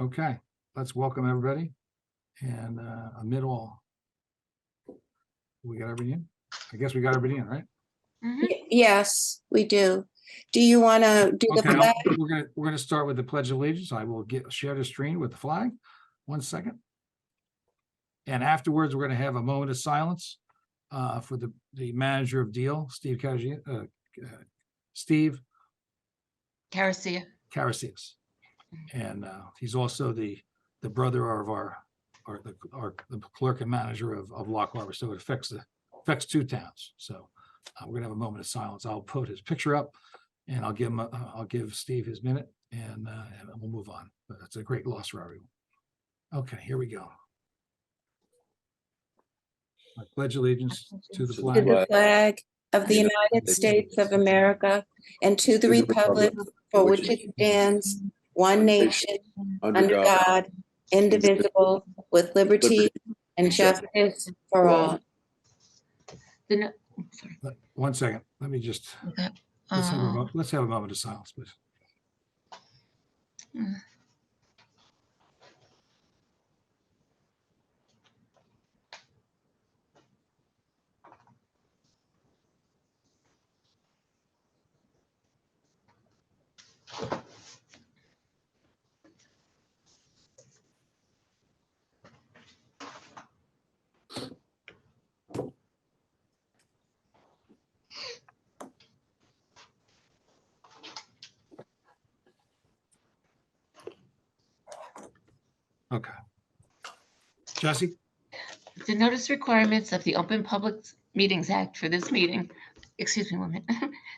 Okay, let's welcome everybody. And amid all, we got everybody in? I guess we got everybody in, right? Yes, we do. Do you want to do the Okay, flag? we're gonna start with the Pledge of Allegiance. I will share the screen with the flag. 1 second. And afterwards, we're gonna have a moment of silence for the manager of Deal, Steve Carasius. And he's also the brother of the clerk and manager of Lock Harbor. So it affects two towns. So we're gonna have a moment of silence. I'll put his picture up and I'll give Steve his minute and we'll move on. But that's a great loss for everyone. Okay, here we go. I pledge allegiance to the To flag the flag of the United States of America and to the republic for which it stands, one nation, under God, indivisible, with liberty and justice for all. 1 second. Let me just let's have a moment of silence, please. Okay. Jesse? The notice requirements of the Open Public Meetings Act for this meeting,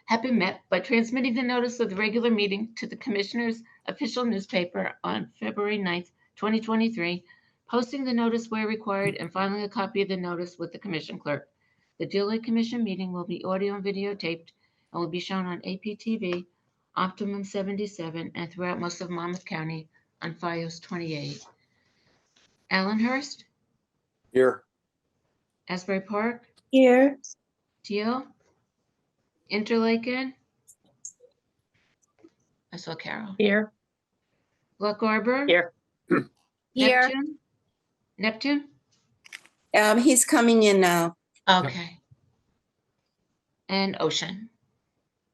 have been met by transmitting the notice of the regular meeting to the Commissioner's official newspaper on February 9th, 2023, posting the notice where required, and filing a copy of the notice with the Commission Clerk. The Deal Lake Commission meeting will be audio and videotaped and will be shown on APTV, Optimum 77, and throughout most of Monmouth County on FiOS 28. Allenhurst? Here. Asbury Park? Here. Deal? Interlaken? I saw Carol. Here. Lock Harbor? Here. Here. Neptune? He's coming in now. Okay. And Ocean.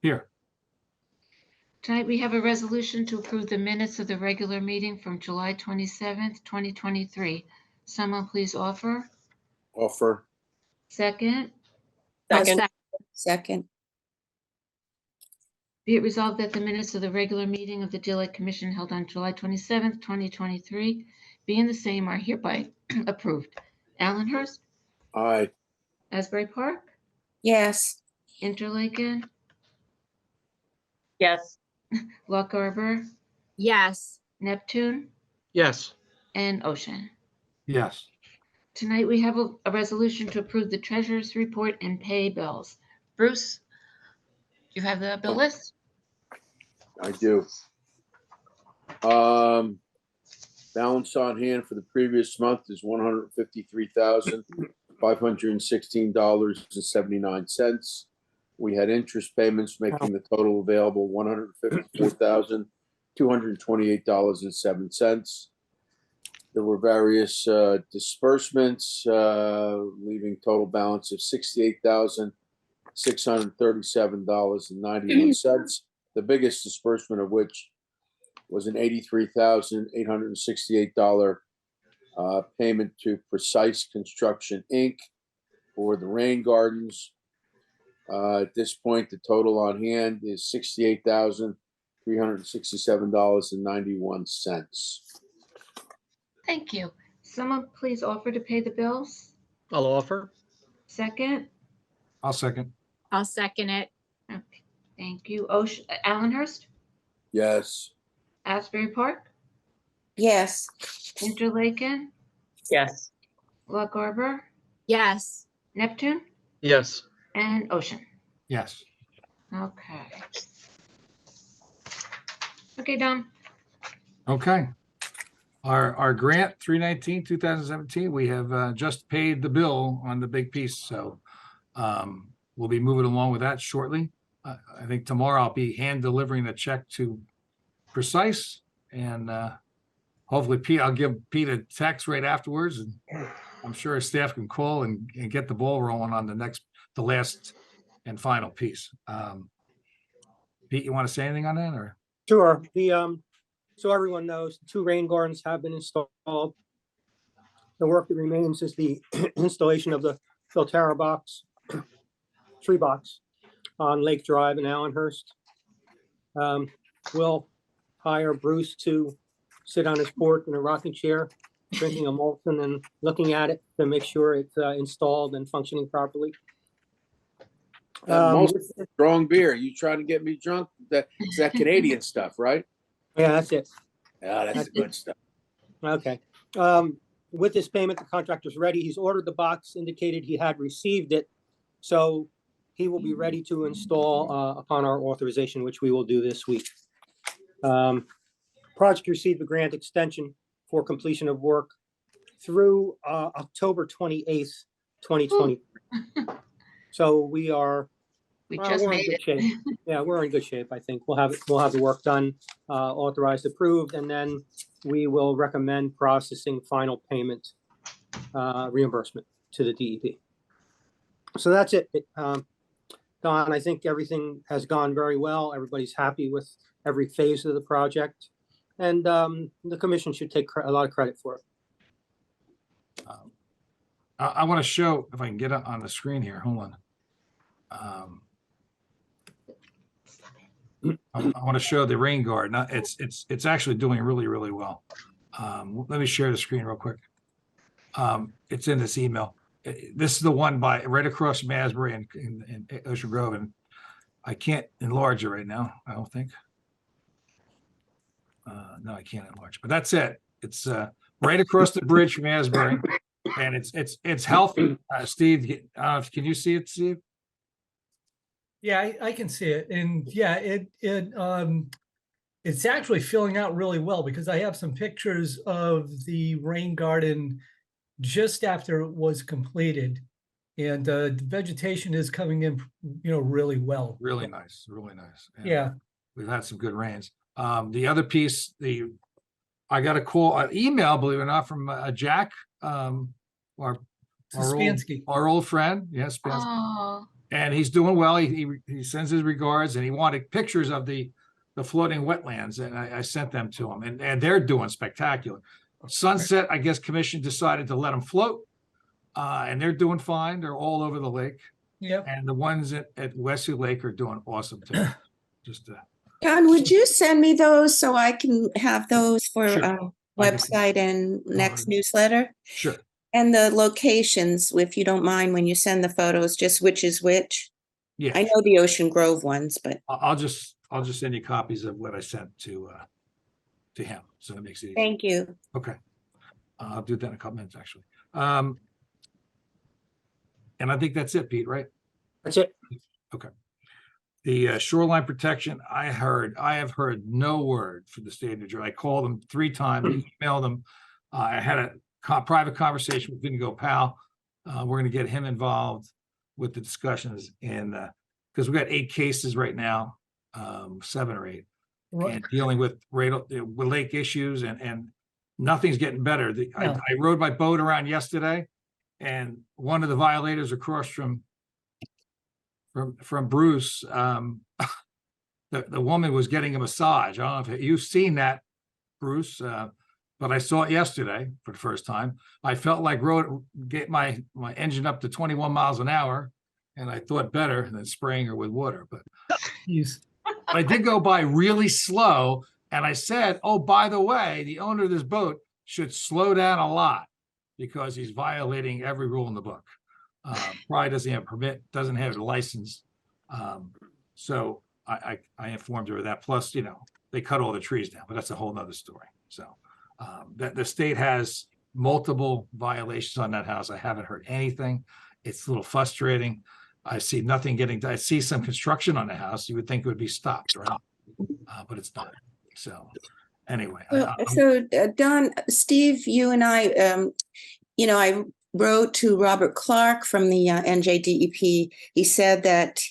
Here. Tonight we have a resolution to approve the minutes of the regular meeting from July 27th, 2023. Someone please offer. Offer. Second. Second. Be it resolved that the minutes of the regular meeting of the Deal Lake Commission held on July 27th, 2023, being the same, are hereby approved. Allenhurst? Aye. Asbury Park? Yes. Interlaken? Yes. Lock Harbor? Yes. Neptune? Yes. And Ocean. Yes. Tonight we have a resolution to approve the treasurer's report and pay bills. Bruce, you have the bill list? I do. Balance on hand for the previous month is $153,516.79. We had interest payments making the total available $154,228.07. There were various disbursements, leaving total balance of $68,637.91. The biggest disbursement of which was an $83,868 payment to Precise Construction, Inc. for the rain gardens. At this point, the total on hand is $68,367.91. Thank you. Someone please offer to pay the bills. I'll offer. Second. I'll second. I'll second it. Okay. Thank you. Ocean, Allenhurst? Yes. Asbury Park? Yes. Interlaken? Yes. Lock Harbor? Yes. Neptune? Yes. And Ocean. Yes. Okay. Okay, Dom. Okay. Our grant 319-2017, we have just paid the bill on the big piece. So we'll be moving along with that shortly. I think tomorrow I'll be hand delivering the check to Precise, and hopefully Pete, I'll give Pete a text right afterwards, and I'm sure his staff can call and get the ball rolling on the last and final piece. Pete, you want to say anything on that, or? Sure. So everyone knows, 2 rain gardens have been installed. The work that remains is the installation of the Filterra box, tree box on Lake Drive in Allenhurst. We'll hire Bruce to sit on his porch in a rocking chair, drinking a Molson and looking at it to make sure it's installed and functioning properly. Most strong beer. You trying to get me drunk? It's that Canadian stuff, right? Yeah, that's it. Yeah, that's the good stuff. Okay. With this payment, the contractor's ready. He's ordered the box, indicated he had received it. So he will be ready to install upon our authorization, which we will do this week. Project received a grant extension for completion of work through October 28th, 2020. So we are We Well, just we're in made good it. shape. Yeah, we're in good shape, I think. We'll have the work done, authorized, approved, and then we will recommend processing final payment reimbursement to the DEP. So that's it. Don, I think everything has gone very well. Everybody's happy with every phase of the project. And the commission should take a lot of credit for it. I want to show, if I can get it on the screen here, hold on. I want to show the rain guard. Now, it's actually doing really, really well. Let me share the screen real quick. It's in this email. This is the one right across from Asbury and Ocean Grove, and I can't enlarge it right now, I don't think. No, I can't enlarge, but that's it. It's right across the bridge from Asbury, and it's healthy. Steve, can you see it, Steve? Yeah, I can see it. And yeah, it's actually filling out really well, because I have some pictures of the rain garden just after it was completed. And the vegetation is coming in, really well. Really nice, really nice. And Yeah. we've had some good rains. The other piece, I got a call, an email, believe it or not, from Jack, our Spansky. old friend. Yes, Spansky. Oh, And he's doing well. He sends his regards, and he wanted pictures of the floating wetlands, and I sent them to him, and they're doing spectacular. Sunset, I guess, Commission decided to let them float, and they're doing fine. They're all over the lake, Yep. and the ones at Wesley Lake are doing awesome too. Just John, would you send me those so I can have those for Sure. website and next newsletter? sure. And the locations, if you don't mind, when you send the photos, just which is which. Yeah, I know the Ocean Grove ones, but I'll just send you copies of what I sent to him, so it makes it easy. thank you. Okay. I'll do that in a couple minutes, actually. And I think that's it, Pete, right? That's it. The shoreline protection, I have heard no word from the state of New Jersey. I called them 3 times, emailed them. I had a private conversation with Vingo Powell. We're going to get him involved with the discussions, and because we got 8 cases right now, 7 or 8, and dealing with lake issues, and nothing's getting better. I rode my boat around yesterday, and one of the violators across from Bruce, the woman was getting a massage. I don't know if you've seen that, Bruce, but I saw it yesterday for the first time. I felt like get my engine up to 21 miles an hour, and I thought better than spraying her with water. But I did go by really slow, and I said, "Oh, by the way, the owner of this boat should slow down a lot because he's violating every rule in the book. Probably doesn't have a permit, doesn't have a license." So I informed her of that. Plus, they cut all the trees down, but that's a whole nother story. So that the state has multiple violations on that house. I haven't heard anything. It's a little frustrating. I see nothing getting done. I see some construction on the house. You would think it would be stopped, right? But it's not. So anyway. Don, Steve, you and I, I wrote to Robert Clark from the NJDEP. He said that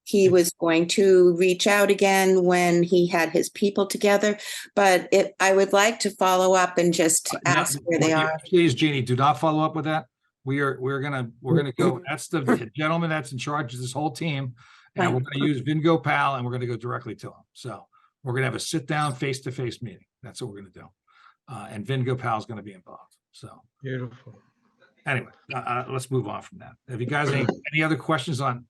he was going to reach out again when he had his people together. But I would like to follow up and just ask where they are. Please, Jeannie, do not follow up with that. We're gonna go, that's the gentleman that's in charge of this whole team. And we're gonna use Vingo Pal and we're gonna go directly to him. So we're gonna have a sit down face-to-face meeting. That's what we're gonna do. And Vingo Pal is gonna be involved. So Beautiful. anyway, let's move on from that. Have you guys any other questions on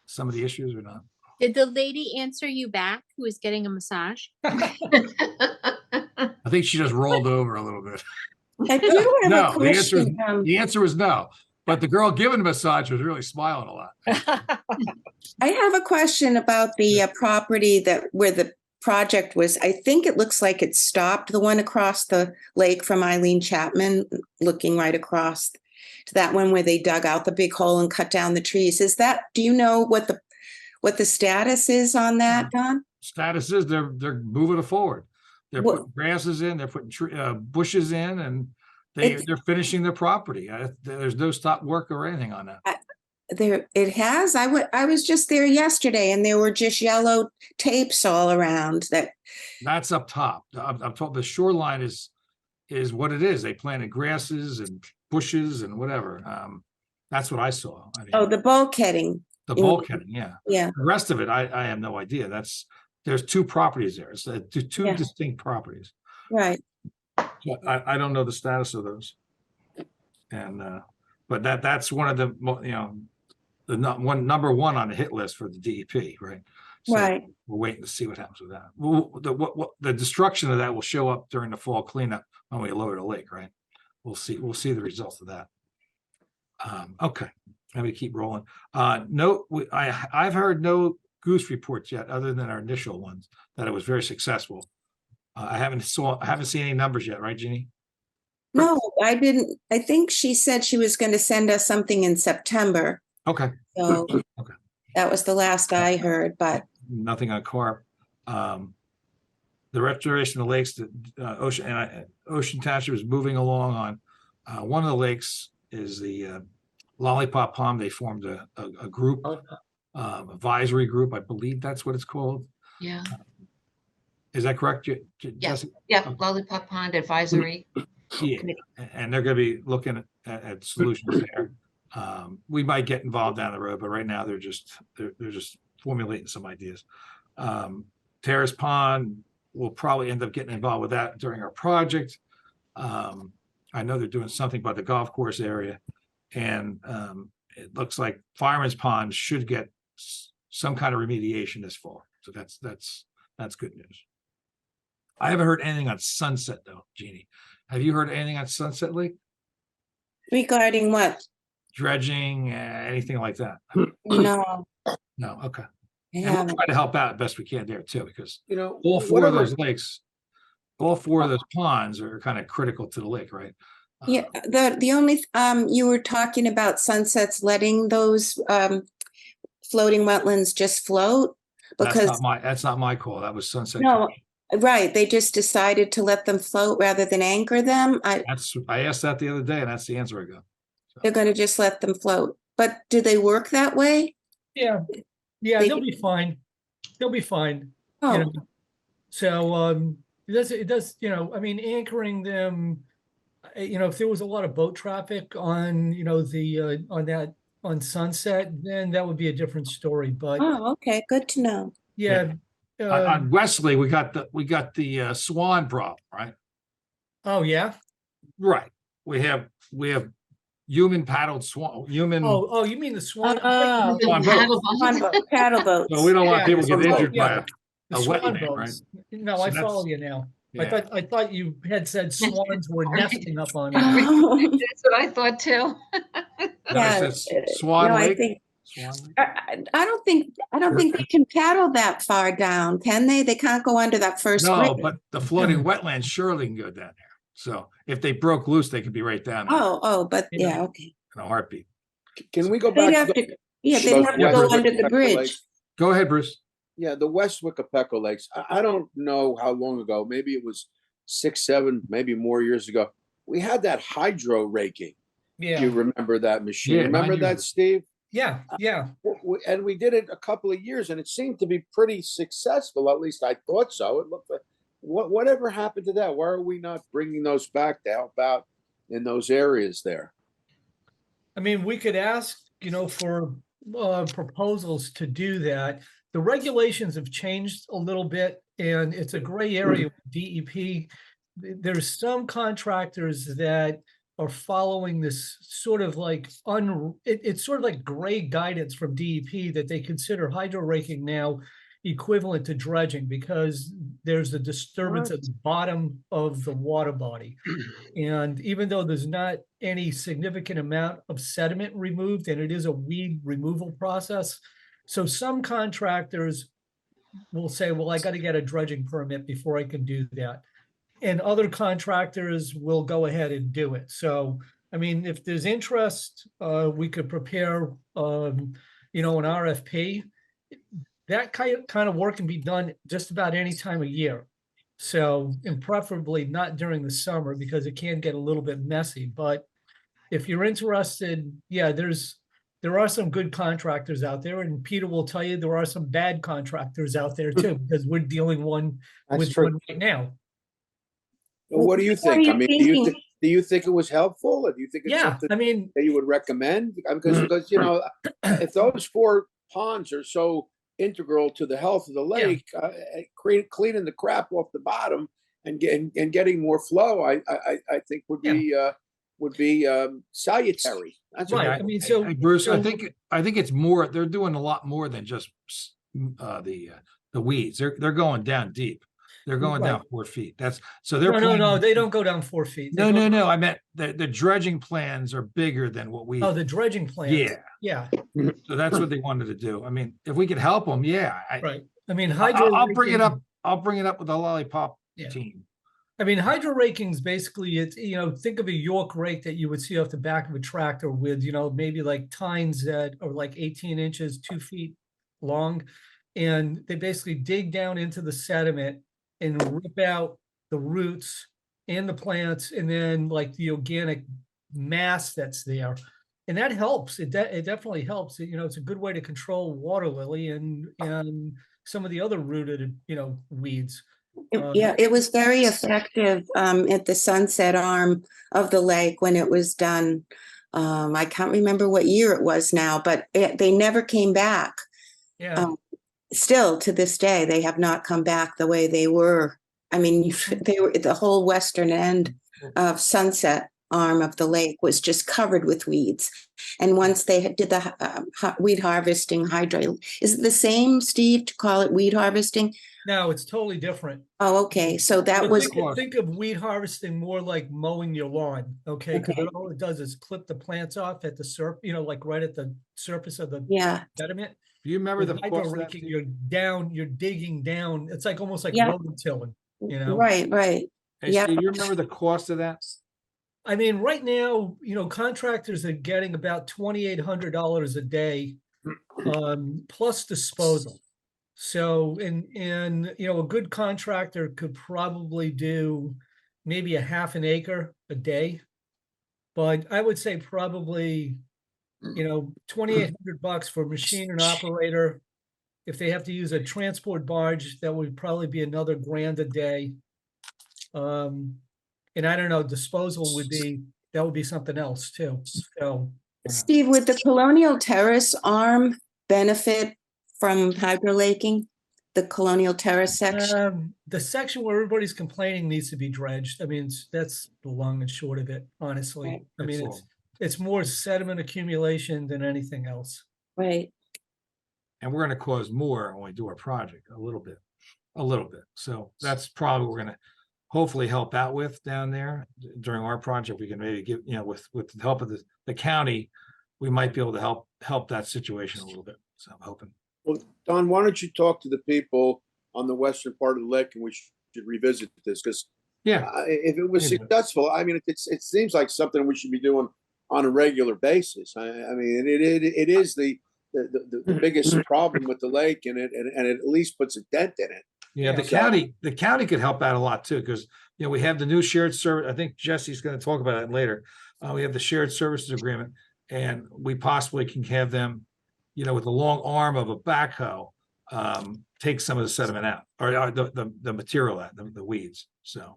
some of the issues or not? Did the lady answer you back who was getting a massage? I think she just rolled over a little bit. I do have No, a question. the answer was no. But the girl giving the massage was really smiling a lot. I have a question about the property where the project was. I think it looks like it stopped, the one across the lake from Eileen Chapman, looking right across to that one where they dug out the big hole and cut down the trees. Do you know what the status is on that, Don? Status is they're moving it forward. They're What- putting grasses in, they're putting bushes in, and they're finishing their property. There's no stop work or anything on that. There it has. I was just there yesterday and there were just yellow tapes all around that. That's up top. I'm told the shoreline is what it is. They planted grasses and bushes and whatever. That's what I saw. I mean, Oh, the bulkheading. the bulkheading, yeah. Yeah. The rest of it, I have no idea. There's two properties there. It's two Yeah. distinct properties. Right. So I don't know the status of those. And but that's one of the number one on the hit list for the DEP, right? So Right. we're waiting to see what happens with that. The destruction of that will show up during the fall cleanup when we lower the lake, right? We'll see the results of that. Okay, let me keep rolling. I've heard no goose reports yet, other than our initial ones, that it was very successful. I haven't seen any numbers yet, right, Jeannie? No, I didn't. I think she said she was going to send us something in September. Okay, So Okay. that was the last I heard, but nothing on carp. The restoration of the lakes, Ocean Township is moving along on one of the lakes is the Lollipop Pond. They formed a group, advisory group. I believe that's what it's called. Yeah, Is that correct? Jessica? yeah, Lollipop Pond Advisory. Yeah, Committee. and they're going to be looking at solutions there. We might get involved down the road, but right now they're just formulating some ideas. Terrace Pond, we'll probably end up getting involved with that during our project. I know they're doing something about the golf course area, and it looks like Fireman's Pond should get some kind of remediation this fall. So that's good news. I haven't heard anything on Sunset though, Jeannie. Have you heard anything on Sunset Lake? regarding what? Dredging, anything like that? No, No, okay. I And we'll haven't. try to help out best we can there too, because You know, all four of whatever. those lakes, all four of those ponds are kind of critical to the lake, right? Yeah, the only, you were talking about Sunsets letting those floating wetlands just float? Because, That's not my call. That was Sunset. no, right, they just decided to let them float rather than anchor them. I asked that the other day and that's the answer I got. They're gonna just let them float. But do they work that way? Yeah, they'll be fine. They'll be fine. You Oh, know. So it does, I mean, anchoring them, if there was a lot of boat traffic on, on Sunset, then that would be a different story. But oh, okay, good to know. yeah, On Wesley, we got the swan problem, right? oh yeah. Right. We have human paddled swan, human. Oh, you mean the swan? Oh. Swan boat. Paddle boats. So we don't want Yeah, people the getting swan injured boat, by yeah. The a swan wetland, right? boats. No, So I follow that's- you now. Yeah. I thought you had said swans were nesting up on it. That's what I thought too. Yeah, Swan no, I Lake. think, Swan Lake? I don't think they can paddle that far down, can they? They can't go under that first No, bridge. but the flooding wetlands surely can go down there. So if they broke loose, they could be right down there But Yeah. yeah, okay. in a heartbeat. Can we go They'd back? have to to, they'd have to Yeah, go Bruce. under the Wickapeckle bridge. Lake? Go ahead, Bruce. Yeah, the West Wickapeckle Lakes. I don't know how long ago. Maybe it was 6, 7, maybe more years ago. We had that hydro raking. Do you Yeah, remember that machine? Yeah, Remember 9 years that, ago. Steve? Yeah, yeah. And we did it a couple of years, and it seemed to be pretty successful. At least I thought so. It looked like whatever happened to that? Why are we not bringing those back to help out in those areas there? I mean, we could ask, for proposals to do that. The regulations have changed a little bit, and it's a gray area with DEP. There's some contractors that are following this sort of like it's sort of like gray guidance from DEP that they consider hydro raking now equivalent to dredging because there's a disturbance at the bottom of the water body. And even though there's not any significant amount of sediment removed, and it is a weed removal process, so some contractors will say, well, I got to get a dredging permit before I can do that. And other contractors will go ahead and do it. So, I mean, if there's interest, we could prepare, an RFP. That kind of work can be done just about any time of year. So, and preferably not during the summer because it can get a little bit messy. But if you're interested, yeah, there are some good contractors out there, and Peter will tell you there are some bad contractors out there too, because we're dealing with one right now. What do you What are think? I you mean, thinking? do you think it was helpful? Or do you think it's Yeah, something I mean, that you would recommend? Because if those 4 ponds are so integral to the health of the lake, cleaning the crap off the bottom and getting more flow, I think would be salutary. That's right. what I mean, so Hey, Bruce, so- I think it's more, they're doing a lot more than just the weeds. They're going down deep. They're going down 4 feet. That's so they're no, planning- they don't go down 4 feet. They No, go- no. I meant the dredging plans are bigger than what we. Oh, the dredging plan. Yeah. Yeah, So that's what they wanted to do. I mean, if we could help them, right. I mean, I'll bring it raking- up. I'll bring it up with the lollipop Yeah. team. I mean, hydro raking is basically it's, think of a York rake that you would see off the back of a tractor with, maybe like tines that are like 18 inches, 2 feet long. And they basically dig down into the sediment and rip out the roots and the plants and then like the organic mass that's there. And that helps. It definitely helps. It's a good way to control water lily and some of the other rooted, weeds. Yeah, it was very effective at the sunset arm of the lake when it was done. I can't remember what year it was now, but they never came back. Yeah. Still to this day, they have not come back the way they were. I mean, they were the whole western end of Sunset arm of the lake was just covered with weeds. And once they did the weed harvesting hydro, is it the same, Steve, to call it weed harvesting? No, it's totally different. Oh, okay. So that But was think of weed harvesting more like mowing your lawn, okay? Because Okay. all it does is clip the plants off at the like right at the surface of the yeah. sediment. Do you remember With the hydro cost of that, raking, Steve? you're digging down. It's like almost like Yeah. rototilling, Right. Hey, Yeah. Steve, you remember the cost of that? I mean, right now, contractors are getting about $2,800 a day, plus disposal. So, and a good contractor could probably do maybe a half an acre a day. But I would say probably, $2,800 for machine and operator. If they have to use a transport barge, that would probably be another $1,000 a day. And I don't know, disposal would be something else too. So Steve, would the Colonial Terrace arm benefit from hydrolaking? The Colonial Terrace section? the section where everybody's complaining needs to be dredged. I mean, that's the long and short of it, honestly. Right. I mean, That's all. it's more sediment accumulation than anything else. Right. And we're gonna cause more when we do our project, a little bit. So that's probably what we're gonna hopefully help out with down there during our project. We can maybe give, with the help of the county, we might be able to help that situation a little bit. So I'm hoping. Well, Don, why don't you talk to the people on the western part of the lake, and we should revisit this, because Yeah, if it was Maybe. successful, I mean, it seems like something we should be doing on a regular basis. I mean, it is the biggest problem with the lake, and it at least puts a dent in it. yeah, the county could help out a lot too, because we have the new shared service. I think Jesse's gonna talk about it later. We have the shared services agreement. and we possibly can have them, with the long arm of a backhoe, take some of the sediment out, or the material out, the weeds. So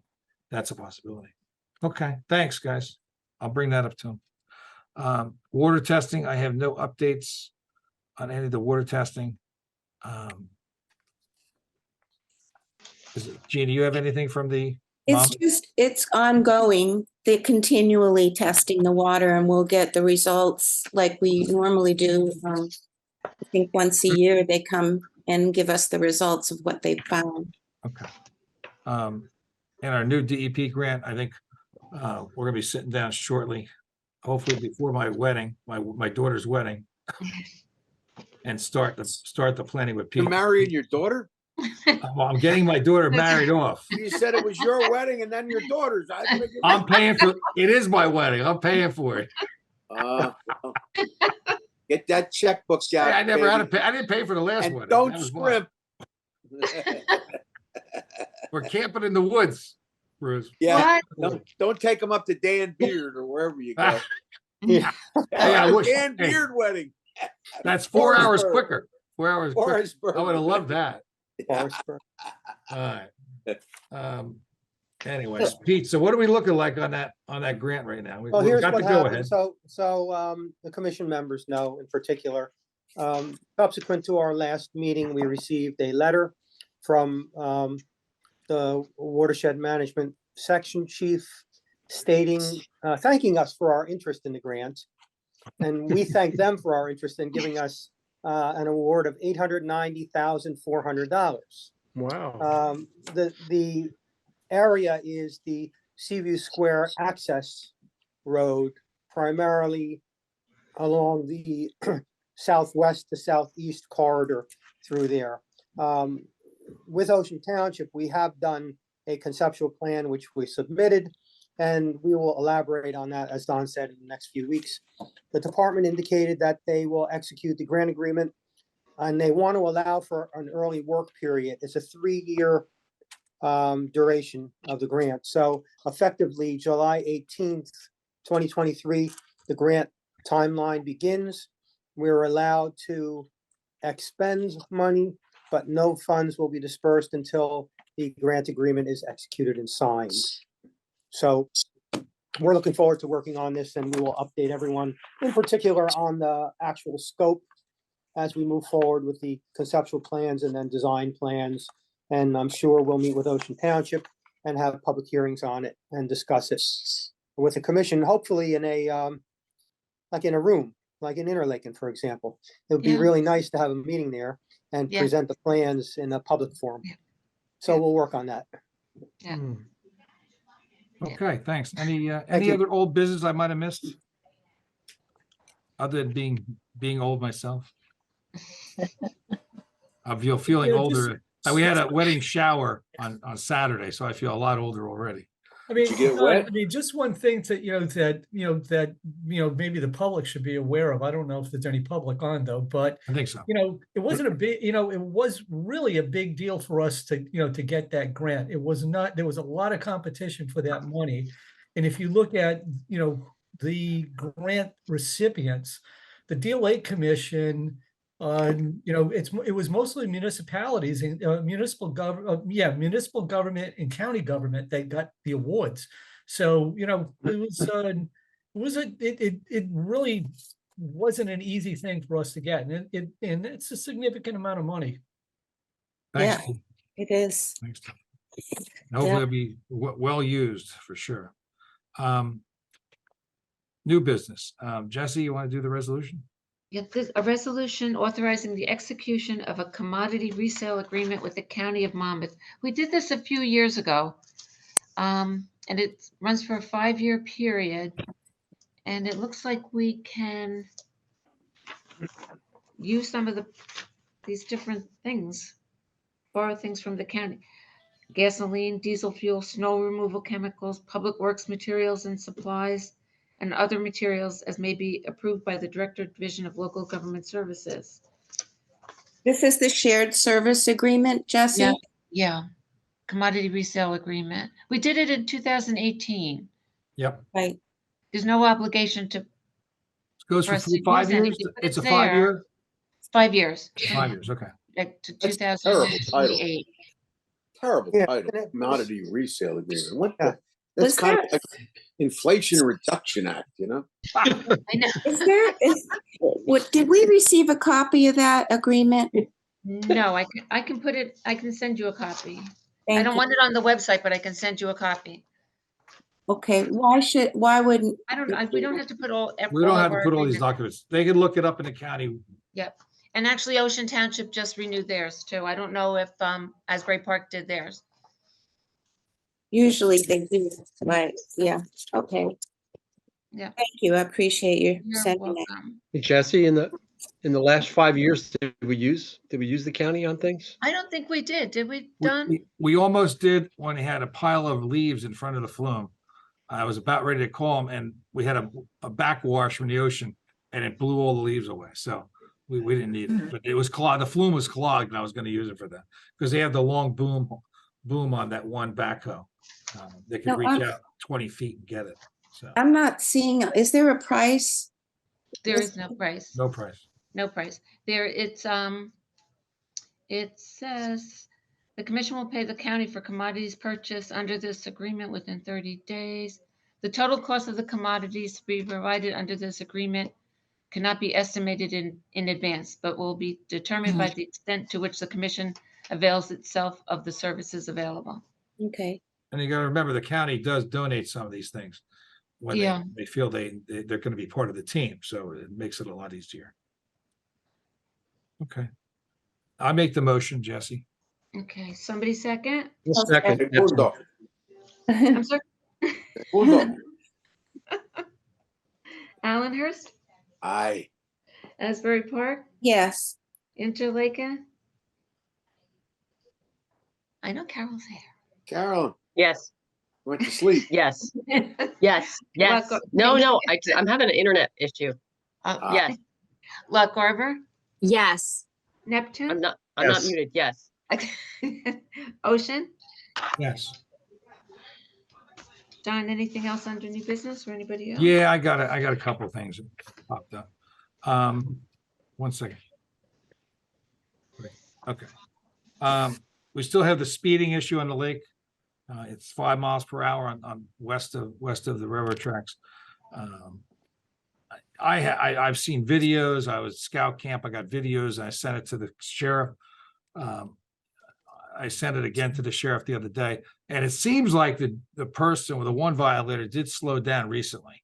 that's a possibility. Okay, thanks, guys. I'll bring that up to them. Water testing, I have no updates on any of the water testing. Gina, do you have anything from the? It's ongoing. They're continually testing the water, and we'll get the results like we normally do. I think once a year they come and give us the results of what they found. Okay. And our new DEP grant, I think we're gonna be sitting down shortly, hopefully before my wedding, my daughter's wedding, and start the planning with You're Pete. marrying your daughter? Well, I'm getting my daughter married off. You said it was your wedding and then your daughter's. I'm paying for it. Is my wedding. I'm paying for it. Well, get that checkbook out. I never had to baby. pay. I didn't pay for the last And wedding. don't That was mine. scrimp. We're camping in the woods, Bruce. Yeah, What? don't take them up to Dan Beard or wherever you go. Yeah, I wish. Dan Hey, Beard wedding. that's 4 hours Forestburg. quicker. 4 hours quicker. Forestburg. I would have loved that. Forestburg. All right. Anyways, Pete, so what are we looking like on that grant right now? Well, We've here's got what the go happened. ahead. So the commission members know in particular, subsequent to our last meeting, we received a letter from the watershed management section chief stating, thanking us for our interest in the grant. And we thank them for our interest in giving us an award of $890,400. Wow. The area is the Seaview Square access road, primarily along the southwest to southeast corridor through there. With Ocean Township, we have done a conceptual plan, which we submitted, and we will elaborate on that, as Don said, in the next few weeks. The department indicated that they will execute the grant agreement, and they want to allow for an early work period. It's a 3-year duration of the grant. So effectively, July 18th, 2023, the grant timeline begins. We're allowed to expend money, but no funds will be dispersed until the grant agreement is executed and signed. So we're looking forward to working on this, and we will update everyone, in particular on the actual scope as we move forward with the conceptual plans and then design plans. And I'm sure we'll meet with Ocean Township and have public hearings on it and discuss it with the commission, hopefully in a like in a room, like in Interlaken, for example. It would be Yeah. really nice to have a meeting there and Yeah. present the plans in a public forum. Yeah. So we'll work on that. Yeah. Okay, thanks. Any you. other old business I might have missed? Other than being old myself? I feel feeling Yeah, older. We had a wedding shower on Saturday, so I feel a lot older already. I mean, you get Don, wet? I mean, just one thing that maybe the public should be aware of. I don't know if there's any public on though, but I think so. it wasn't a big, it was really a big deal for us to get that grant. It was not, there was a lot of competition for that money. And if you look at, the grant recipients, the Deal Lake Commission, it was mostly municipalities and municipal government and county government that got the awards. So, it really wasn't an easy thing for us to get. And it's a significant amount of money. Thanks. Yeah. It is. Thanks. Hopefully it'll be well used for sure. New business. Jesse, you want to do the resolution? Yes, this a resolution authorizing the execution of a commodity resale agreement with the County of Monmouth. We did this a few years ago. And it runs for a 5-year period. And it looks like we can use some of these different things, borrow things from the county. Gasoline, diesel fuel, snow removal chemicals, public works materials and supplies, and other materials as may be approved by the Director Division of Local Government Services. This is the shared service agreement, Jesse? Yeah. Commodity resale agreement. We did it in 2018. Yep. Right. There's no obligation to Goes for for us to use 5 years? anything, but It's a it's there. 5-year? It's 5 years. 5 years, okay. Like to That's a terrible title. 2028. Terrible Yeah, title, and it was- commodity resale agreement. What Yeah. the? That's Was kind that- of like Inflation Reduction Act, you know? I know. Did we receive a copy of that agreement? No, I can put it, I can send you a copy. I Thank don't you. want it on the website, but I can send you a copy. Okay, why wouldn't, We don't have to put all. We don't of have to our put all these agreements. documents. They can look it up in the county. Yep. And actually Ocean Township just renewed theirs too. I don't know if Asbury Park did theirs. usually they do, right, yeah, okay. Yeah. Thank you, I appreciate you You're sending that. welcome. Jesse, in the last 5 years, did we use the county on things? I don't think we did. Did we, We- Don? We almost did when he had a pile of leaves in front of the flume. I was about ready to call him and we had a backwash from the ocean and it blew all the leaves away. So we didn't need it, but it was clogged. The flume was clogged and I was going to use it for that because they have the long boom on that one backhoe. They can No, reach I'm- out 20 feet and get it. So I'm not seeing, is there a price? There is no price. no price. No price. There, it says, the commission will pay the county for commodities purchased under this agreement within 30 days. The total cost of the commodities to be provided under this agreement cannot be estimated in advance, but will be determined by the extent to which the commission avails itself of the services available. Okay, And you got to remember the county does donate some of these things when Yeah. they feel they're going to be part of the team. So it makes it a lot easier. Okay. I make the motion, Jesse. Okay, somebody second? Second. Hey, Bulldog, I'm sorry, Bulldog. Allenhurst, Aye. Asbury Park, yes, Interlaken. I know Carol's Carolyn, Yes, went to sleep. yes, here. yes, yes. Luck- No, no, I'm having an internet issue. Uh, Yes, Luck Arbor, Yes. Neptune. I'm not Yes. muted. Yes. Ocean. Yes. Don, anything else under new business or anybody else? Yeah, I got a couple of things that popped up. 1 second. Okay. We still have the speeding issue on the lake. It's 5 miles per hour on west of the railroad tracks. I've seen videos. I was scout camp. I got videos. I sent it to the sheriff. I sent it again to the sheriff the other day, and it seems like the person with the one violator did slow down recently.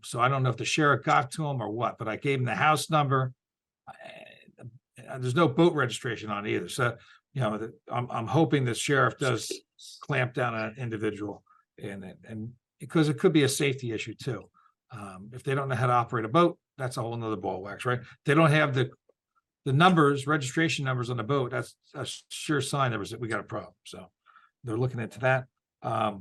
So I don't know if the sheriff got to him or what, but I gave him the house number. There's no boat registration on it either. So, you know, I'm hoping the sheriff does clamp down on an individual and because it could be a safety issue too. If they don't know how to operate a boat, that's a whole nother ball wax, right? They don't have the numbers, registration numbers on the boat. That's a sure sign we got a problem. So they're looking into that. I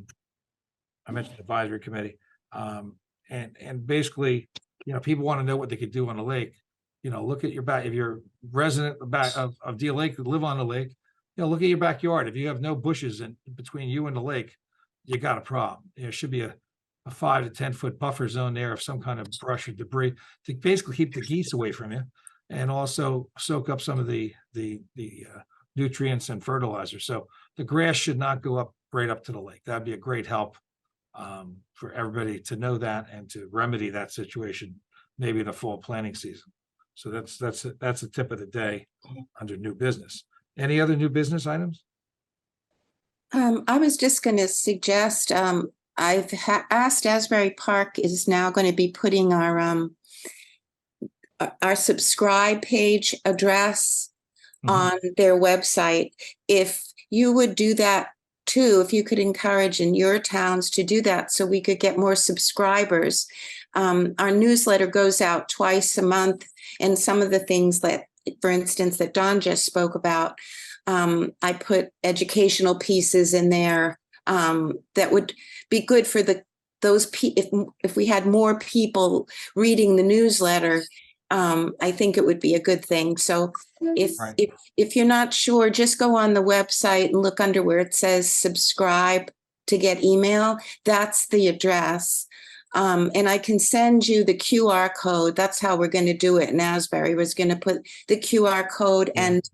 mentioned advisory committee. And basically, you know, people want to know what they could do on the lake. You know, look at your back. If you're a resident of Deal Lake who live on the lake, you know, look at your backyard. If you have no bushes in between you and the lake, you got a problem. There should be a 5 to 10 foot buffer zone there of some kind of brush or debris to basically keep the geese away from you, and also soak up some of the nutrients and fertilizer. So the grass should not go up right up to the lake. That'd be a great help for everybody to know that and to remedy that situation, maybe in the fall planting season. So that's a tip of the day under new business. Any other new business items? I was just going to suggest, I've asked Asbury Park is now going to be putting our subscribe page address on their website. If you would do that too, if you could encourage in your towns to do that so we could get more subscribers. Our newsletter goes out twice a month, and some of the things that, for instance, that Don just spoke about, I put educational pieces in there that would be good for if we had more people reading the newsletter. I think it would be a good thing. So if you're not sure, just go on the website and look under where it says subscribe to get email. That's the address. And I can send you the QR code. That's how we're going to do it in Asbury. Was going to put the QR code Yeah. and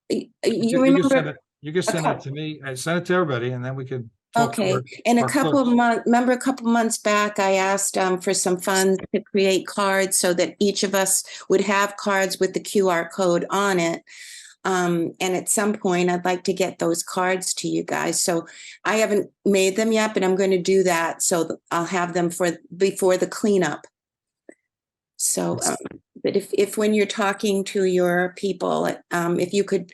you You can remember. send it, you can send that to me, send it to everybody, and then we can talk to Okay, our- and a our couple of clerks. months, remember a couple months back, I asked for some funds to create cards so that each of us would have cards with the QR code on it. And at some point, I'd like to get those cards to you guys. So I haven't made them yet, but I'm going to do that. So I'll have them before the cleanup. So, but if when you're talking to your people, if you could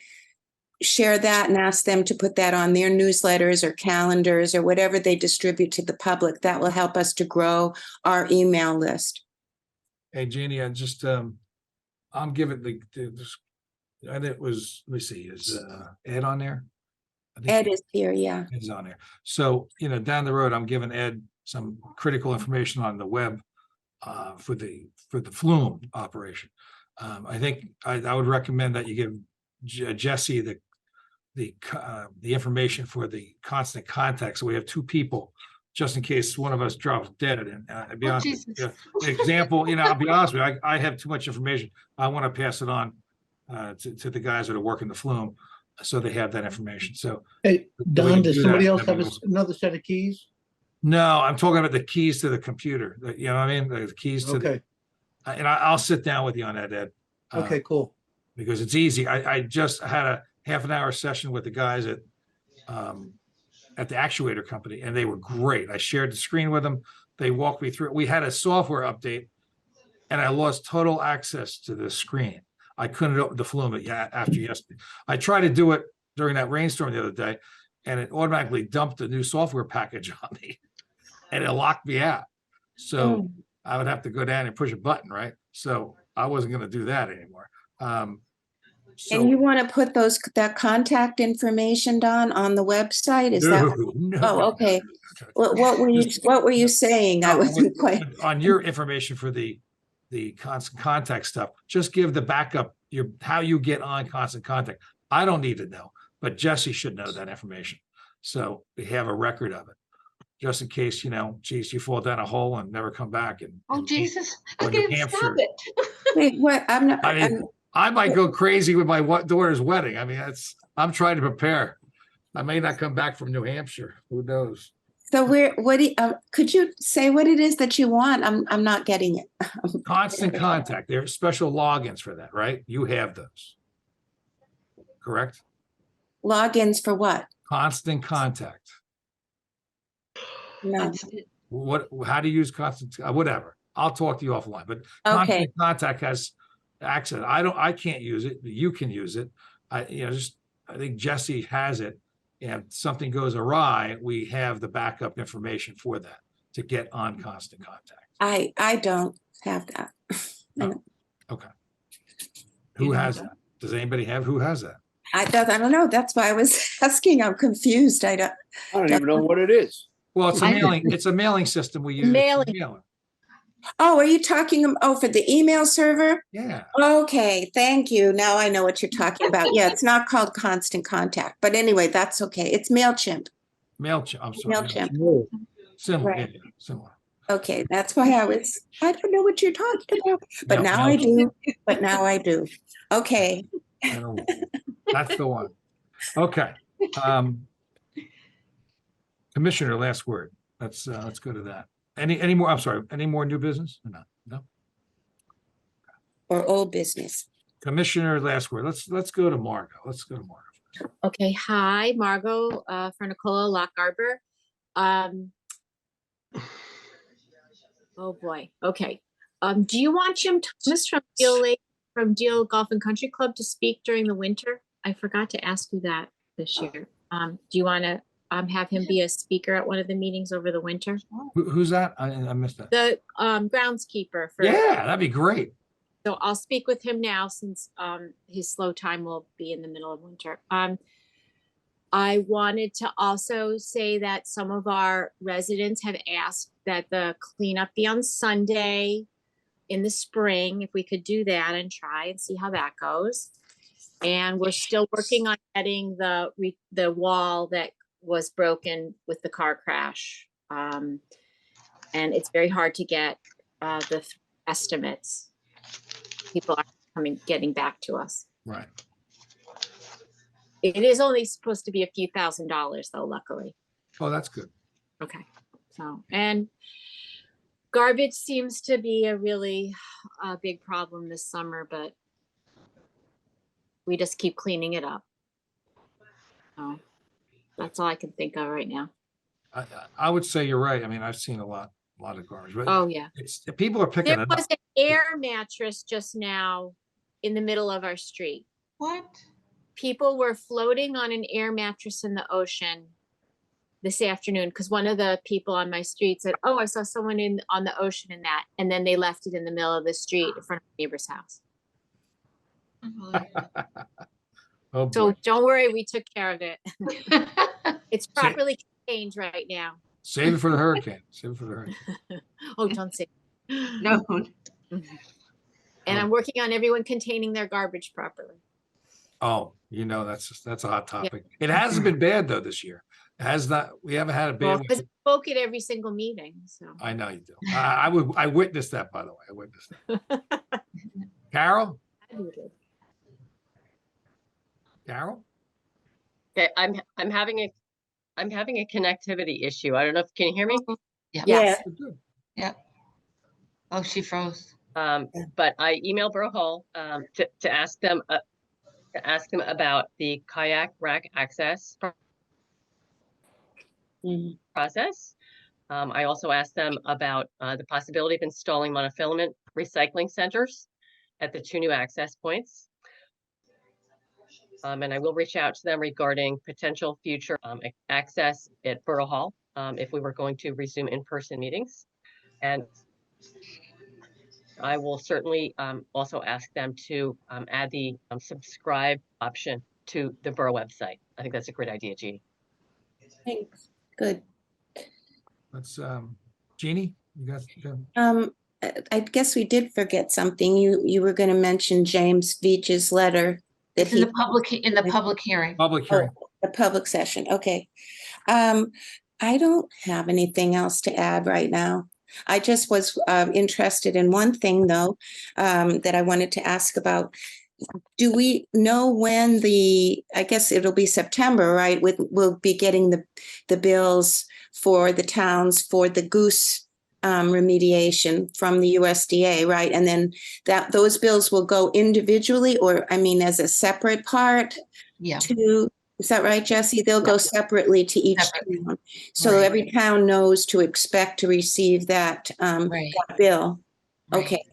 share that and ask them to put that on their newsletters or calendars or whatever they distribute to the public, that will help us to grow our email list. Hey, Jeannie, I just, I'm giving and it was, let me see, is Ed on there? I think Ed is here, yeah. Ed's on there. So, down the road, I'm giving Ed some critical information on the web for the flume operation. I think I would recommend that you give Jesse the information for the constant contact. So we have two people, just in case one of us drops dead. And I'll be Oh, honest, Jesus. the example, I'll be honest with you, I have too much information. I want to pass it on to the guys that are working the flume, so they have that information. So Hey, we Don, can does do somebody that. else That'd have be awesome. another set of keys? No, I'm talking about the keys to the computer. You know what I mean? The keys to Okay, and I'll sit down with you on that, Ed. okay, cool. Because it's easy. I just had a half an hour session with the guys at the actuator company, and they were great. I shared the screen with them. They walked me through it. We had a software update, and I lost total access to the screen. I couldn't open the flume after yesterday. I tried to do it during that rainstorm the other day, and it automatically dumped a new software package on me, and it locked me out. So I would have to go down and push a button, right? So I wasn't going to do that anymore. And you want to put that contact information, Don, on the website? Is that? No. Oh, okay. What were you saying? I wasn't quite. On your information for the constant contact stuff, just give the backup, how you get on constant contact. I don't need to know, but Jesse should know that information. So we have a record of it, just in case, geez, you fall down a hole and never come back. Oh, Jesus. or New Okay, stop Hampshire. it. Wait, what? I'm not. I mean, I might go crazy with my daughter's wedding. I mean, I'm trying to prepare. I may not come back from New Hampshire. Who knows? So could you say what it is that you want? I'm not getting it. Constant contact. There are special logins for that, right? You have those, correct? Logins for what? Constant contact. No. How do you use constant? Whatever. I'll talk to you offline. But Okay. constant contact has access. I can't use it, but you can use it. I think Jesse has it. And if something goes awry, we have the backup information for that to get on constant contact. I don't have that. No. Okay. Who has that? Does anybody have? Who has that? I don't know. That's why I was asking. I'm confused. I don't even know what it is. Well, it's a mailing system we use. Mailing. Oh, are you talking? Oh, for the email server? Yeah. Okay, thank you. Now I know what you're talking about. Yeah, it's not called Constant Contact, but anyway, that's okay. It's MailChimp. MailChimp. I'm sorry. MailChimp. Similar. Right. Yeah, similar. Okay, that's why I don't know what you're talking about, but No, now I do. But now I do. Okay. That's the one. Okay. Commissioner, last word. Let's go to that. Any more? I'm sorry. Any more new business? No. Or old business. Commissioner, last word. Let's go to Margo. Okay, hi, Margot, Fernicola, Lock Arbor. Oh boy, okay. Do you want Jim Thomas from Deal Golf and Country Club to speak during the winter? I forgot to ask you that this year. Do you want to have him be a speaker at one of the meetings over the winter? Who's that? I missed that. The groundskeeper. Yeah, that'd be great. So I'll speak with him now since his slow time will be in the middle of winter. I wanted to also say that some of our residents have asked that the cleanup be on Sunday in the spring, if we could do that and try and see how that goes. And we're still working on getting the wall that was broken with the car crash. And it's very hard to get the estimates. People are getting back to us. Right. It is only supposed to be a few $1,000s though, luckily. Oh, that's good. Okay. So, and garbage seems to be a really big problem this summer, but we just keep cleaning it up. So that's all I can think of right now. I would say you're right. I mean, I've seen a lot of garbage, but Oh yeah. people are picking There it up. was an air mattress just now in the middle of our street. What? People were floating on an air mattress in the ocean this afternoon because one of the people on my street said, "Oh, I saw someone on the ocean in that," and then they left it in the middle of the street in front of the neighbor's house. Oh, So boy. don't worry, we took care of it. It's properly contained right now. Save it for the hurricane. Save it for the hurricane. Oh, don't say. No. And I'm working on everyone containing their garbage properly. Oh, that's a hot topic. It hasn't been bad though this year. It has not. We haven't had a bad Well, one. because I spoke at every single meeting, so. I know you do. I witnessed that, by the way. I witnessed that. Carol? Carol? Okay, I'm having a connectivity issue. I don't know if can you hear me? Yeah. Yes. Good. Yep. Oh, she froze. But I emailed Borough Hall to ask them about the kayak rack access Mhm. process. I also asked them about the possibility of installing monofilament recycling centers at the 2 new access points. And I will reach out to them regarding potential future access at Borough Hall if we were going to resume in-person meetings. And I will certainly also ask them to add the subscribe option to the Borough website. I think that's a great idea, Jeannie. Thanks. Good. Let's, Jeannie, you got, I guess we did forget something. You were going to mention James Veach's letter that It's in the public hearing. public hearing. the public session. Okay. I don't have anything else to add right now. I just was interested in one thing though, that I wanted to ask about. Do we know when I guess it'll be September, right? We'll be getting the bills for the towns for the goose remediation from the USDA, right? And then those bills will go individually, or I mean, as a separate part. Yeah. Is that right, Jesse? They'll go separately to each town. So Right. every town knows to expect to receive that, Right. that bill. Right. Okay.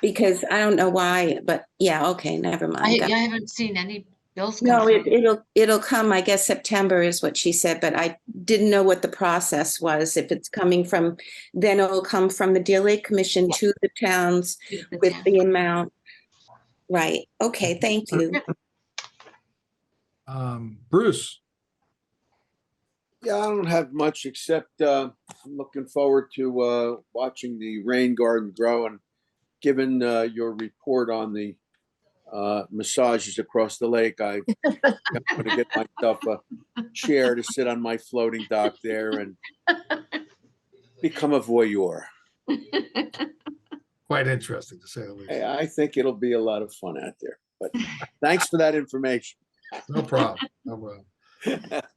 Because I don't know why, but yeah, okay, never mind. I haven't seen any bills come No, through. it'll come, I guess September is what she said, but I didn't know what the process was. If it's coming from, then it'll come from the Deer Lake Commission to the towns with the amount. Right. Okay, thank you. Bruce? Yeah, I don't have much except I'm looking forward to watching the rain garden grow, and given your report on the massages across the lake, I'm going to get myself a chair to sit on my floating dock there and become a voyeur. Quite interesting to say the least. I think it'll be a lot of fun out there. But thanks for that information. No problem. No problem.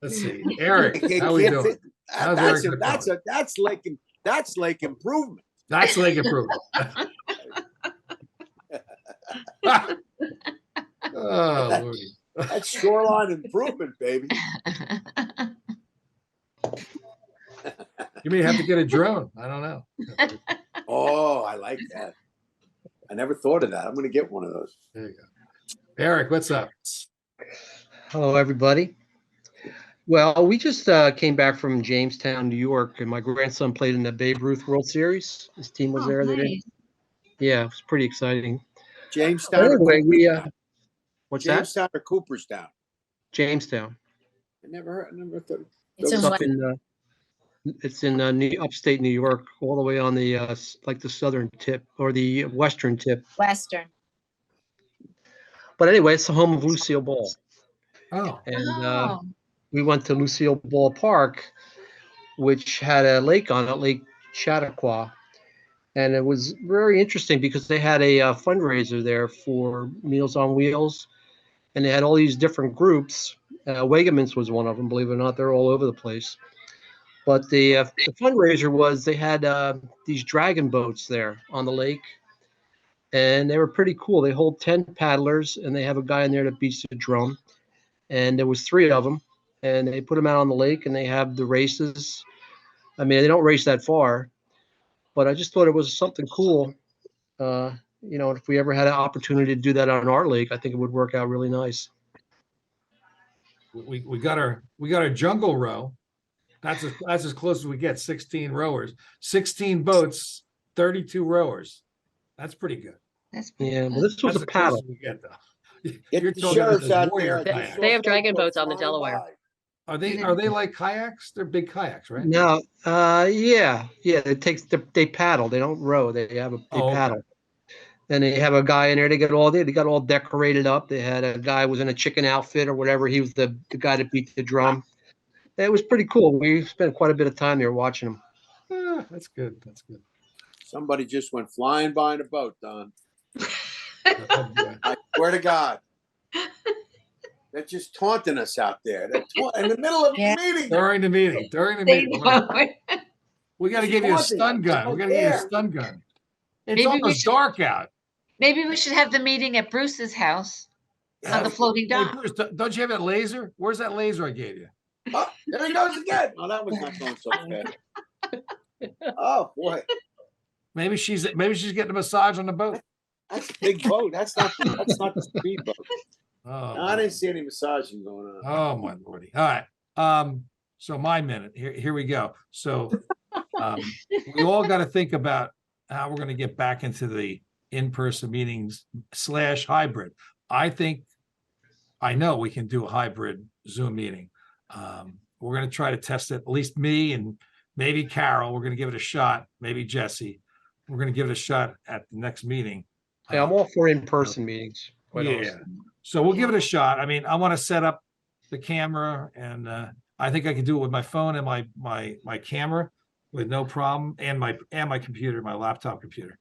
Let's see. Eric, how we doing? How's Eric gonna cover? That's lake improvement. That's lake improvement. Oh, Lordy. That's shoreline improvement, baby. You may have to get a drone. I don't know. Oh, I like that. I never thought of that. I'm going to get one of those. There you go. Eric, what's up? Hello, everybody. Well, we just came back from Jamestown, New York, and my grandson played in the Babe Ruth World Series. His team was there. Nice. Yeah, it was pretty exciting. Jamestown. Anyway, what's that? Jamestown or Cooperstown? Jamestown. I never thought. It's It's in up in it's in upstate New York, all the way on the like the southern tip or the western tip. Western. But anyway, it's the home of Lucille Ball, Oh, and we went to Lucille Ball Park, which had a lake on it, Lake Chautauqua. And it was very interesting because they had a fundraiser there for Meals on Wheels, and they had all these different groups. Wegmans was one of them, believe it or not. They're all over the place. But the fundraiser was they had these dragon boats there on the lake, and they were pretty cool. They hold 10 paddlers, and they have a guy in there that beats the drum. And there was 3 of them, and they put them out on the lake, and they have the races. I mean, they don't race that far, but I just thought it was something cool. If we ever had an opportunity to do that on our lake, I think it would work out really nice. We got our jungle row. That's as close as we get. 16 rowers, 16 boats, 32 rowers. That's pretty good. That's pretty Yeah, good. but this was That's a the closest paddle. we get, though. Get You're the talking sheriffs those out warrior there. kayaks. They have dragon boats on the Delaware. Are they like kayaks? They're big kayaks, right? No, yeah. They paddle. They don't row. They Oh, okay. paddle. And they have a guy in there. They got all decorated up. They had a guy who was in a chicken outfit or whatever. He was the guy that beat the drum. It was pretty cool. We spent quite a bit of time there watching them. That's good. That's good. Somebody just went flying by in a boat, Don. Oh, boy. I swear to God. They're just taunting us out there. They're in the middle of Yeah. the meeting. During the meeting. They know. We got to give you a stun gun. We got to give you a stun gun. It's Maybe we almost should- dark out. Maybe we should have the meeting at Bruce's house on the floating Hey, dock. Bruce, don't you have that laser? Where's that laser I gave you? Oh, there he goes again. Oh, that was not going so fast. Oh boy, Maybe she's getting a massage on the boat. that's a big boat. That's not the speedboat. Oh, No, I didn't see any massaging going on. oh my lordy. All right. So my minute. Here we go. So we all got to think about how we're going to get back into the in-person meetings / hybrid. I know we can do a hybrid Zoom meeting. We're going to try to test it, at least me and maybe Carol. We're going to give it a shot. Maybe Jesse. We're going to give it a shot at the next meeting. Yeah, I'm all for in-person meetings. quite Yeah. honestly. So we'll give it a shot. I mean, I want to set up the camera, and I think I can do it with my phone and my camera with no problem, and my computer, my laptop computer.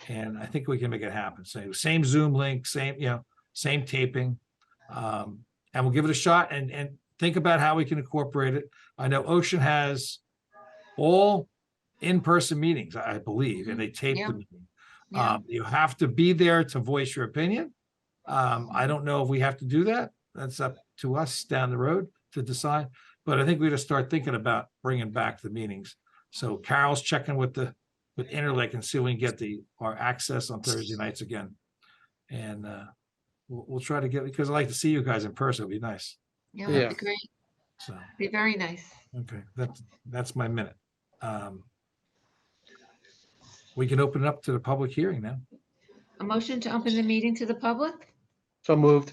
And I think we can make it happen. So same Zoom link, same taping. And we'll give it a shot and think about how we can incorporate it. I know Ocean has all in-person meetings, I believe, and they tape Yeah. the meeting. Yeah. You have to be there to voice your opinion. I don't know if we have to do that. That's up to us down the road to decide. But I think we got to start thinking about bringing back the meetings. So Carol's checking with Interlake and see if we can get our access on Thursday nights again. And we'll try to get, because I like to see you guys in person. It'd be nice. Yeah, that'd Yeah. be great. So, Be very nice. okay, that's my minute. We can open it up to the public hearing now. A motion to open the meeting to the public? So moved.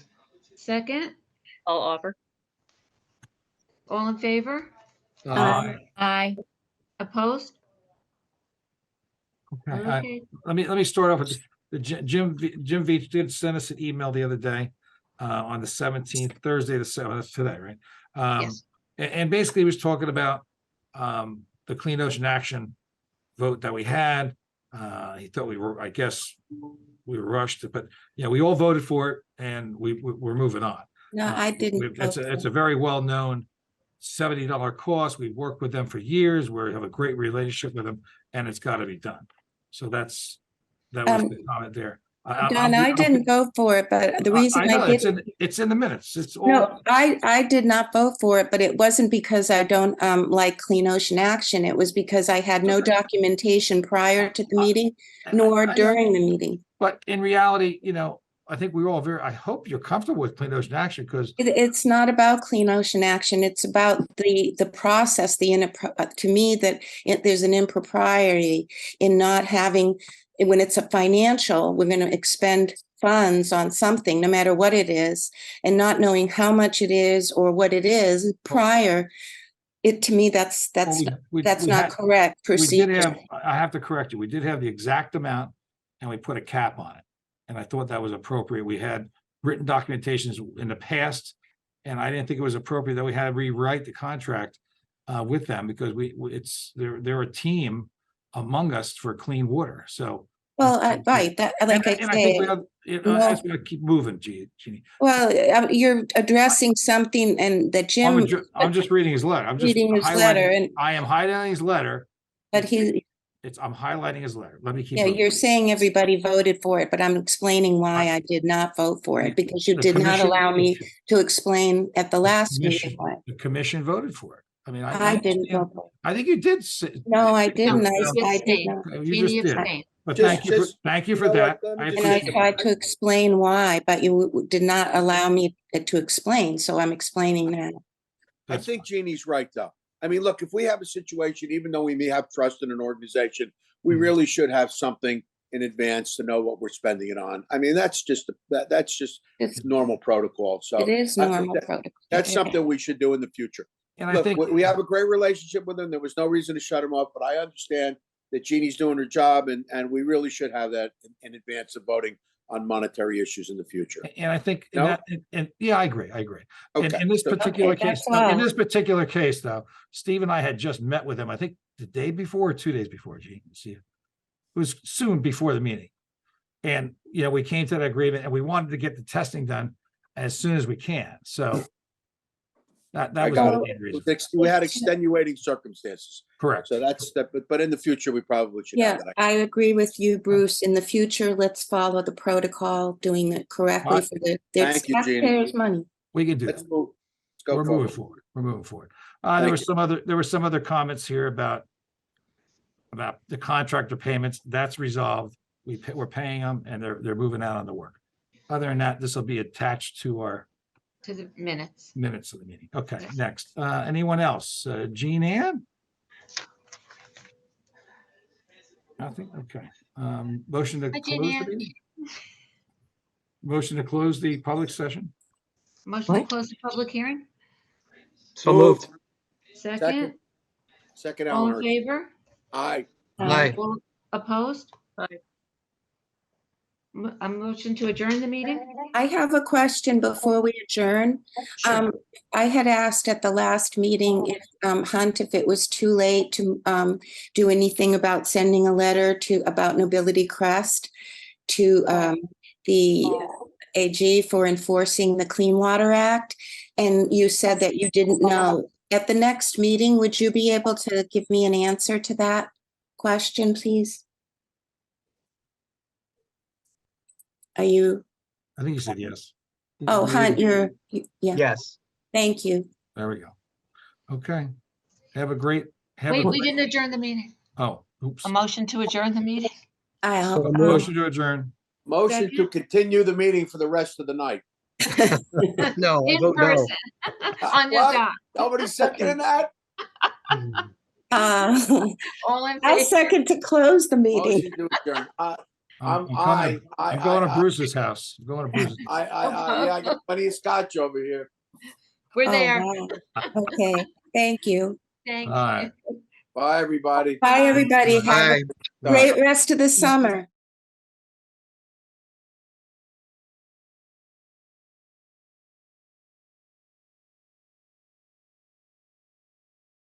Second, I'll offer. all in favor? Aye. Aye. Opposed? Okay, Okay, let me start off with the Jim Veach did send us an email the other day on the 17th, Thursday the 7th, that's today, right? Yes. And basically he was talking about the Clean Ocean Action vote that we had. He thought I guess we were rushed, but we all voted for it, and we're moving on. No, I didn't. It's a very well-known $70 cost. We've worked with them for years. We have a great relationship with them, and it's got to be done. So that was the comment there. Don, I didn't vote for it, but the reason I know, I didn't. it's in the minutes. It's all. No, I did not vote for it, but it wasn't because I don't like Clean Ocean Action. It was because I had no documentation prior to the meeting, nor during the meeting. But in reality, I think we're all I hope you're comfortable with Clean Ocean Action, because It's not about Clean Ocean Action. It's about the process. To me, there's an impropriety in not having, when it's a financial, we're going to expend funds on something, no matter what it is, and not knowing how much it is or what it is prior. To me, that's not correct procedure. I have to correct you. We did have the exact amount, and we put a cap on it. And I thought that was appropriate. We had written documentations in the past, and I didn't think it was appropriate that we had to rewrite the contract with them, because they're a team among us for clean water. So. Well, right, that, like I And I think we said, have, no. I just want to keep moving, Jeannie. well, you're addressing something and that Jim I'm just reading his letter. I'm just reading his letter highlighting, and, I am highlighting his letter. but I'm highlighting his letter. Let me keep yeah, moving. you're saying everybody voted for it, but I'm explaining why I did not vote for it, because you The did not commission- allow me to explain at the last commission- meeting why. The commission voted for it. I mean, I didn't understand. vote for it. I think you did. say- No, I didn't. No, I did abstained. not. You Jeannie just did. abstained. But Just- thank you you for know that. what, let me I just And I say appreciate it. tried to explain why, but you did not allow me to explain, so I'm explaining now. I That's think Jeannie's right, though. I mean, look, if we have a situation, even though we may have trust in an organization, we Mhm. really should have something in advance to know what we're spending it on. I mean, that's just that's just It's, normal protocol. So it is I- normal protocol. that's Okay. something we should do in the future. And I Look, think, we have a great relationship with them. There was no reason to shut him off, but I understand that Jeannie's doing her job, and we really should have that in advance of voting on monetary issues in the future. and I think, No? and yeah, I agree. Okay. In this so- particular Okay, case, that's all. in this particular case, though, Steve and I had just met with him, I think the day before or 2 days before, Gene. See, it was soon before the meeting. And, we came to that agreement and we wanted to get the testing done as soon as we can. So I that was got the it. main reason. We had extenuating circumstances. Correct. So that's that, but in the future, we probably should Yeah, have that. I agree with you, Bruce. In the future, let's follow the protocol, doing it correctly Right. for the Thank you, Jeannie. taxpayers' money. We can do Let's that. move. Let's go We're forward. moving forward. We're moving forward. Thank There you. were some other comments here about the contractor payments. That's resolved. We're paying them and they're moving out on the work. Other than that, this will be attached to our To the minutes. minutes of the meeting. Okay, next. Anyone else? Jean Ann? Nothing? Okay. Motion to Hi, close Jean the Ann. meeting? Motion to close the public session? Motion to close the public hearing? So moved. Second, Second, all in Eleanor. favor? Aye. Aye. All opposed? Aye. A motion to adjourn the meeting? I have a question before we adjourn. I had asked at the last meeting if Hunt, if it was too late to do anything about sending a letter about Nobility Crest to the AG for enforcing the Clean Water Act. And you said that you didn't know. At the next meeting, would you be able to give me an answer to that question, please? Are you? I think you said yes. Oh, Hunt, yeah, Yes. thank you. There we go. Okay. Have a great, Wait, we didn't adjourn the meeting. oh, oops. A motion to adjourn the meeting? So moved. Motion to adjourn. Motion to Second. continue the meeting for the rest of the night. No, I In vote no. person, on the What? dot. Nobody seconding that? All in I'll favor? second to close the meeting. Motion to adjourn. I'm aye, going to aye, Bruce's house. I'm going to Bruce's. yeah, I got plenty of scotch over here. We're Oh, there. wow. Okay, thank you. Thank All right. you. Bye, everybody. Bye, everybody. Have Aye. a great rest of the summer.